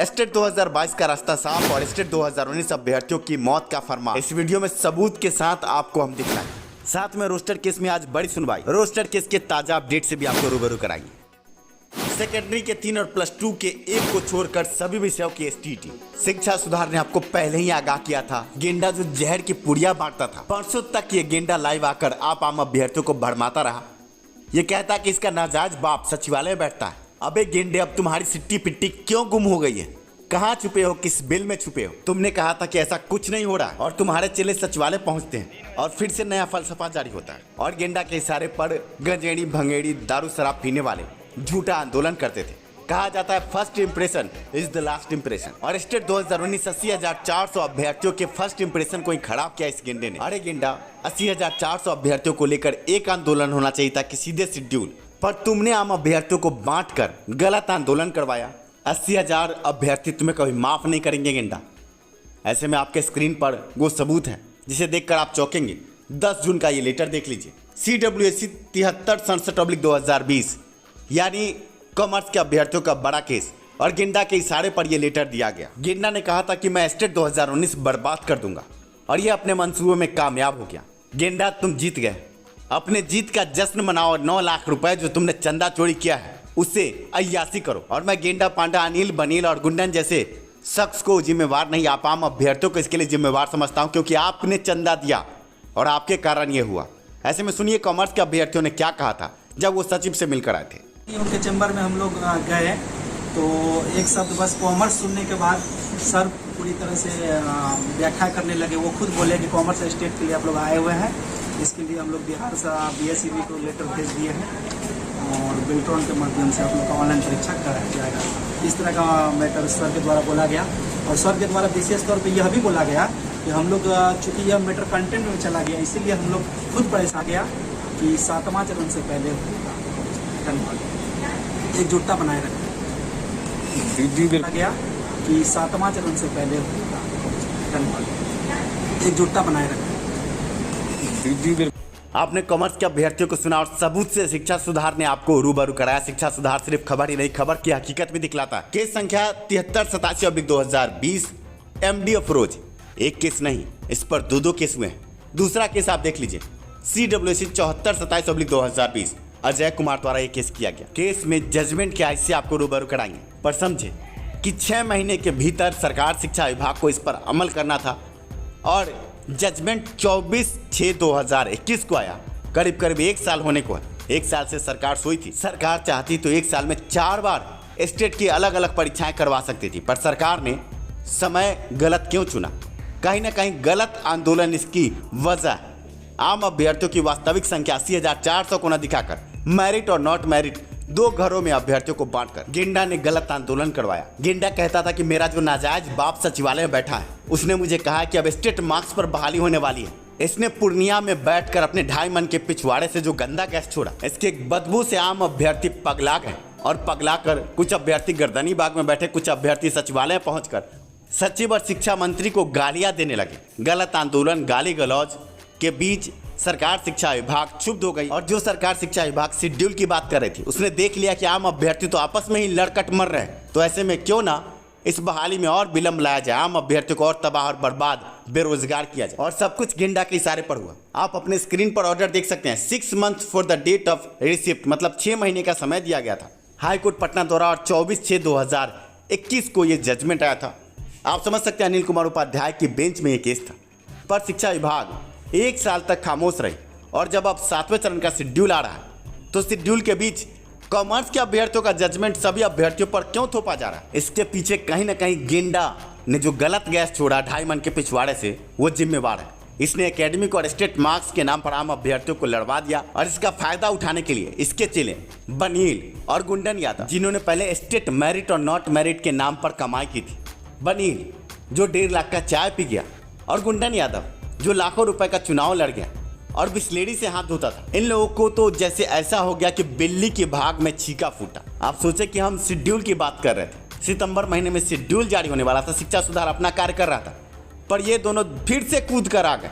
State 2022 का रास्ता साफ और स्टेट 2019 अभ्यर्थियों की मौत का फरमान इस वीडियो में सबूत के साथ आपको हम दिखलाएं। साथ में रोस्टर केस में आज बड़ी सुनवाई, रोस्टर केस के ताजा अपडेट से भी आपको रूबरू कराएंगे। सेकेंडरी के 3 और +2 के 1 को छोड़कर सभी विषयों की एसटीटी। शिक्षा सुधार ने आपको पहले ही आगाह किया था, गेंडा जो जहर की पुड़िया बांटता था, परसों तक ये गेंडा लाइव आकर आप आम अभ्यर्थियों को भरमाता रहा। ये कहता कि इसका नाजायज बाप सचिवालय में बैठता है। अबे गेंडे, अब तुम्हारी सिट्टी पिट्टी क्यों गुम हो गई है? कहाँ छुपे हो? किस बिल में छुपे हो? तुमने कहा था कि ऐसा कुछ नहीं हो रहा और तुम्हारे चेले सचिवालय पहुंचते हैं और फिर से नया फलसफा जारी होता है। और गेंडा के इशारे पर गंजेड़ी भंगेड़ी दारू शराब पीने वाले झूठा आंदोलन करते थे। कहा जाता है first impression is the last impression. और स्टेट 2019 80,400 अभ्यर्थियों के फर्स्ट इंप्रेशन को ही खराब किया इस गेंडे ने। अरे गेंडा, 80,400 अभ्यर्थियों को लेकर एक आंदोलन होना चाहिए था कि सीधे शेड्यूल, पर तुमने आम अभ्यर्थियों को बांटकर गलत आंदोलन करवाया। 80,000 अभ्यर्थी तुम्हें कभी माफ नहीं करेंगे गेंडा। ऐसे में आपके स्क्रीन पर वो सबूत है जिसे देखकर आप चौंकेंगे। 10 जून का ये लेटर देख लीजिए। CWSC 7367/2020 यानी कॉमर्स के अभ्यर्थियों का बड़ा केस, और गेंडा के इशारे पर यह लेटर दिया गया। गेंडा ने कहा था कि मैं स्टेट 2019 बर्बाद कर दूंगा, और ये अपने मंसूबे में कामयाब हो गया। गेंडा, तुम जीत गए। अपने जीत का जश्न मनाओ और 9 लाख रुपए जो तुमने चंदा चोरी किया है उससे अय्यासी करो। और मैं गेंडा, पांडा, अनिल, बनील और गुंडन जैसे शख्स को जिम्मेवार नहीं, आप आम अभ्यर्थियों को इसके लिए जिम्मेवार समझता हूं, क्योंकि आपने चंदा दिया और आपके कारण ये हुआ। ऐसे में सुनिए कॉमर्स के अभ्यर्थियों ने क्या कहा था जब वो सचिव से मिलकर आए थे। उनके चैम्बर में हम लोग गए तो एक शब्द बस कॉमर्स सुनने के बाद सर पूरी तरह से व्याख्या करने लगे। वो खुद बोले कि कॉमर्स स्टेट के लिए आप लोग आए हुए हैं, इसके लिए हम लोग बिहार से BSEB को लेटर भेज दिए हैं और बेल्ट्रॉन के माध्यम से आप लोग का ऑनलाइन परीक्षा कराया जाएगा। इस तरह का मैटर सर के द्वारा बोला गया। और सर के द्वारा विशेष तौर पे यह भी बोला गया कि हम लोग चूँकि यह मैटर कंटेंट में चला गया, इसीलिए हम लोग खुद परेशान गया कि 7वां चरण से पहले एकजुटता बनाए रखें। गया कि 7वां चरण से पहले एकजुटता बनाए रखें। आपने कॉमर्स के अभ्यर्थियों को सुना और सबूत से शिक्षा सुधार ने आपको रूबरू कराया। शिक्षा सुधार सिर्फ खबर ही नहीं, खबर की हकीकत भी दिखलाता है। केस संख्या 7387/2020 MD अफरोज। एक केस नहीं, इस पर 2 केस हुए हैं। दूसरा केस आप देख लीजिए, CWSC 7427/2020 अजय कुमार द्वारा ये केस किया गया। केस में जजमेंट क्या है इससे आपको रूबरू कराएंगे, पर समझे कि 6 महीने के भीतर सरकार शिक्षा विभाग को इस पर अमल करना था और जजमेंट 24/6/2021 को आया। करीब करीब 1 साल होने को है। 1 साल से सरकार सोई थी। सरकार चाहती तो 1 साल में 4 बार स्टेट की अलग अलग परीक्षाएं करवा सकती थी, पर सरकार ने समय गलत क्यों चुना? कहीं ना कहीं गलत आंदोलन इसकी वजह है। आम अभ्यर्थियों की वास्तविक संख्या 80,400 को न दिखाकर मैरिट और नॉट मैरिट 2 घरों में अभ्यर्थियों को बांटकर गेंडा ने गलत आंदोलन करवाया। गेंडा कहता था कि मेरा जो नाजायज बाप सचिवालय में बैठा है उसने मुझे कहा कि अब स्टेट मार्क्स पर बहाली होने वाली है। इसने पूर्णिया में बैठकर अपने 2.5 मन के पिछवाड़े से जो गंदा गैस छोड़ा, इसके बदबू से आम अभ्यर्थी पगला गए और पगला कर कुछ अभ्यर्थी गर्दनी बाग में बैठे, कुछ अभ्यर्थी सचिवालय पहुंचकर सचिव और शिक्षा मंत्री को गालियां देने लगे। गलत आंदोलन, गाली गलौज के बीच सरकार शिक्षा विभाग क्षुब्ध हो गई, और जो सरकार शिक्षा विभाग शेड्यूल की बात कर रही थी उसने देख लिया कि आम अभ्यर्थी तो आपस में ही लड़कट मर रहे हैं, तो ऐसे में क्यों ना इस बहाली में और विलंब लाया जाए, आम अभ्यर्थियों को और तबाह और बर्बाद बेरोजगार किया जाए। और सब कुछ गेंडा के इशारे पर हुआ। आप अपने स्क्रीन पर ऑर्डर देख सकते हैं। 6 months for the date of receipt, मतलब 6 महीने का समय दिया गया था हाईकोर्ट पटना द्वारा, और 24/6/2021 को यह जजमेंट आया था। आप समझ सकते हैं अनिल कुमार उपाध्याय की बेंच में यह केस था, पर शिक्षा विभाग 1 साल तक खामोश रही। और जब अब 7वें चरण का शेड्यूल आ रहा है तो शेड्यूल के बीच कॉमर्स के अभ्यर्थियों का जजमेंट सभी अभ्यर्थियों पर क्यों थोपा जा रहा है? इसके पीछे कहीं ना कहीं गेंडा ने जो गलत गैस छोड़ा 2.5 मन के पिछवाड़े से, वो जिम्मेवार है। इसने एकेडमिक और स्टेट मार्क्स के नाम पर आम अभ्यर्थियों को लड़वा दिया, और इसका फायदा उठाने के लिए इसके चेले बनील और गुंडन यादव, जिन्होंने पहले स्टेट मेरिट और नॉट मेरिट के नाम पर कमाई की थी। बनील जो 1.5 लाख का चाय पी गया, और गुंडन यादव जो लाखों रुपए का चुनाव लड़ गया और बिस्लेरी से हाथ धोता था। इन लोगों को तो जैसे ऐसा हो गया कि बिल्ली के भाग में छीका फूटा। आप सोचे कि हम शेड्यूल की बात कर रहे थे, सितंबर महीने में शेड्यूल जारी होने वाला था, शिक्षा सुधार अपना कार्य कर रहा था, पर ये दोनों फिर से कूद कर आ गए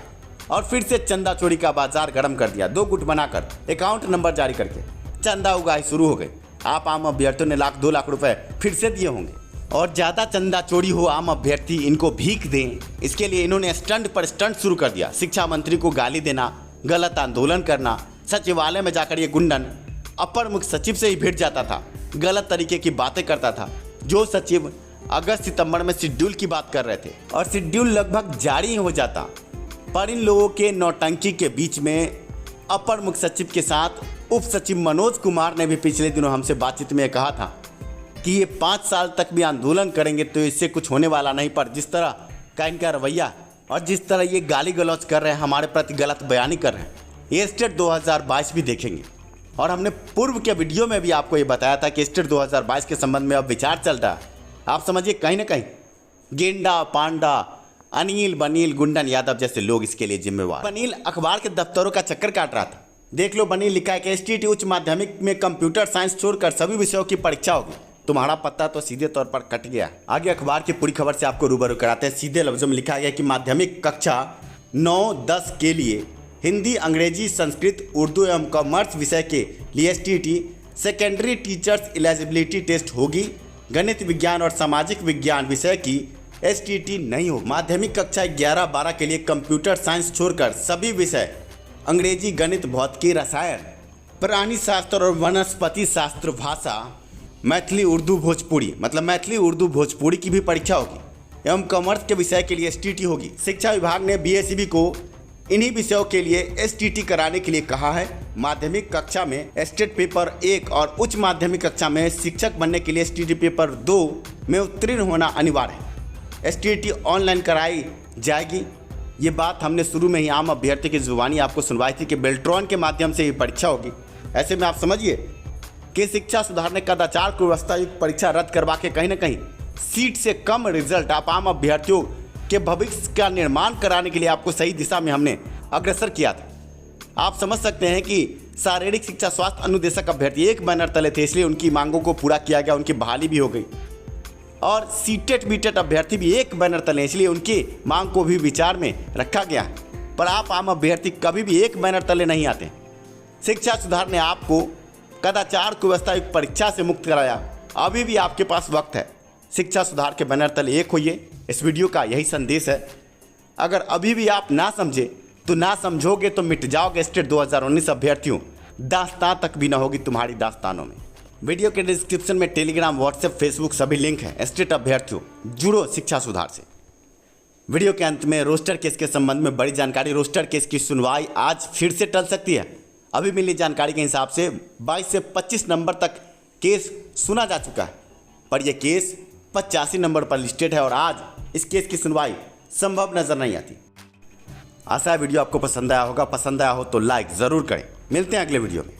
और फिर से चंदा चोरी का बाजार गर्म कर दिया। 2 गुट बनाकर अकाउंट नंबर जारी करके चंदा उगाही शुरू हो गई। आप आम अभ्यर्थियों ने 1-2 लाख रुपए फिर से दिए होंगे। और ज़्यादा चंदा चोरी हो आम अभ्यर्थी इनको भीख दें, इसके लिए इन्होंने स्टंट पर स्टंट शुरू कर दिया। शिक्षा मंत्री को गाली देना, गलत आंदोलन करना, सचिवालय में जाकर ये गुंडन अपर मुख्य सचिव से ही भिड़ जाता था, गलत तरीके की बातें करता था। जो सचिव अगस्त सितंबर में शेड्यूल की बात कर रहे थे और शेड्यूल लगभग जारी हो जाता, पर इन लोगों के नौटंकी के बीच में अपर मुख्य सचिव के साथ उप सचिव मनोज कुमार ने भी पिछले दिनों हमसे बातचीत में कहा था कि ये 5 साल तक भी आंदोलन करेंगे तो इससे कुछ होने वाला नहीं। पर जिस तरह का इनका रवैया और जिस तरह ये गाली गलौज कर रहे हैं, हमारे प्रति गलत बयानी कर रहे हैं, ये स्टेट 2022 भी देखेंगे। और हमने पूर्व के वीडियो में भी आपको ये बताया था कि स्टेट 2022 के संबंध में अब विचार चल रहा है। आप समझिए कहीं ना कहीं गेंडा पांडा अनिल बनील गुंडन यादव जैसे लोग इसके लिए जिम्मेवार। बनील अखबार के दफ्तरों का चक्कर काट रहा था। देख लो, बनील लिखा है कि एसटीटी उच्च माध्यमिक में कंप्यूटर साइंस छोड़कर सभी विषयों की परीक्षा होगी। तुम्हारा पत्ता तो सीधे तौर पर कट गया। आगे अखबार की पूरी खबर से आपको रूबरू कराते हैं। सीधे लफ्जों में लिखा गया कि माध्यमिक कक्षा 9-10 के लिए हिंदी, अंग्रेजी, संस्कृत, उर्दू एवं कॉमर्स विषय के लिए STT secondary teachers eligibility test होगी। गणित, विज्ञान और सामाजिक विज्ञान विषय की एसटीटी नहीं होगी। माध्यमिक कक्षा 11-12 के लिए कंप्यूटर साइंस छोड़कर सभी विषय अंग्रेजी, गणित, भौतिकी, रसायन, प्राणी शास्त्र और वनस्पति शास्त्र, भाषा, मैथिली, उर्दू, भोजपुरी, मतलब मैथिली, उर्दू, भोजपुरी की भी परीक्षा होगी एवं कॉमर्स के विषय के लिए एसटीटी होगी। शिक्षा विभाग ने बीएसईबी को इन्हीं विषयों के लिए एसटीटी कराने के लिए कहा है। माध्यमिक कक्षा में स्टेट पेपर 1 और उच्च माध्यमिक कक्षा में शिक्षक बनने के लिए एसटीटी पेपर 2 में उत्तीर्ण होना अनिवार्य है। एसटीटी ऑनलाइन कराई जाएगी। ये बात हमने शुरू में ही आम अभ्यर्थी की जुबानी आपको सुनवाई थी कि बेल्ट्रॉन के माध्यम से ये परीक्षा होगी। ऐसे में आप समझिए कि शिक्षा सुधार ने कदाचार को व्यवस्थायुक्त परीक्षा रद्द करवा के कहीं ना कहीं सीट से कम रिजल्ट आप आम अभ्यर्थियों के भविष्य का निर्माण कराने के लिए आपको सही दिशा में हमने अग्रसर किया था। आप समझ सकते हैं कि शारीरिक शिक्षा स्वास्थ्य अनुदेशक अभ्यर्थी एक बैनर तले थे, इसलिए उनकी मांगों को पूरा किया गया, उनकी बहाली भी हो गई। और सीटेट बीटेट अभ्यर्थी भी एक बैनर तले, इसलिए उनकी मांग को भी विचार में रखा गया। पर आप आम अभ्यर्थी कभी भी एक बैनर तले नहीं आते। शिक्षा सुधार ने आपको कदाचार कुव्यवस्थायुक्त परीक्षा से मुक्त कराया। अभी भी आपके पास वक्त है। शिक्षा सुधार के बैनर तले एक होइए। इस वीडियो का यही संदेश है। अगर अभी भी आप ना समझे तो ना समझोगे तो मिट जाओगे स्टेट 2019 अभ्यर्थियों। दास्तां तक भी ना होगी तुम्हारी दास्तानों में। वीडियो के डिस्क्रिप्शन में टेलीग्राम, व्हाट्सएप, फेसबुक सभी लिंक हैं। स्टेट अभ्यर्थियों जुड़ो शिक्षा सुधार से। वीडियो के अंत में रोस्टर केस के संबंध में बड़ी जानकारी। रोस्टर केस की सुनवाई आज फिर से टल सकती है। अभी मिली जानकारी के हिसाब से 22 से 25 नंबर तक केस सुना जा चुका है, पर यह केस 85 नंबर पर लिस्टेड है और आज इस केस की सुनवाई संभव नजर नहीं आती। आशा है वीडियो आपको पसंद आया होगा। पसंद आया हो तो लाइक ज़रूर करें। मिलते हैं अगले वीडियो में।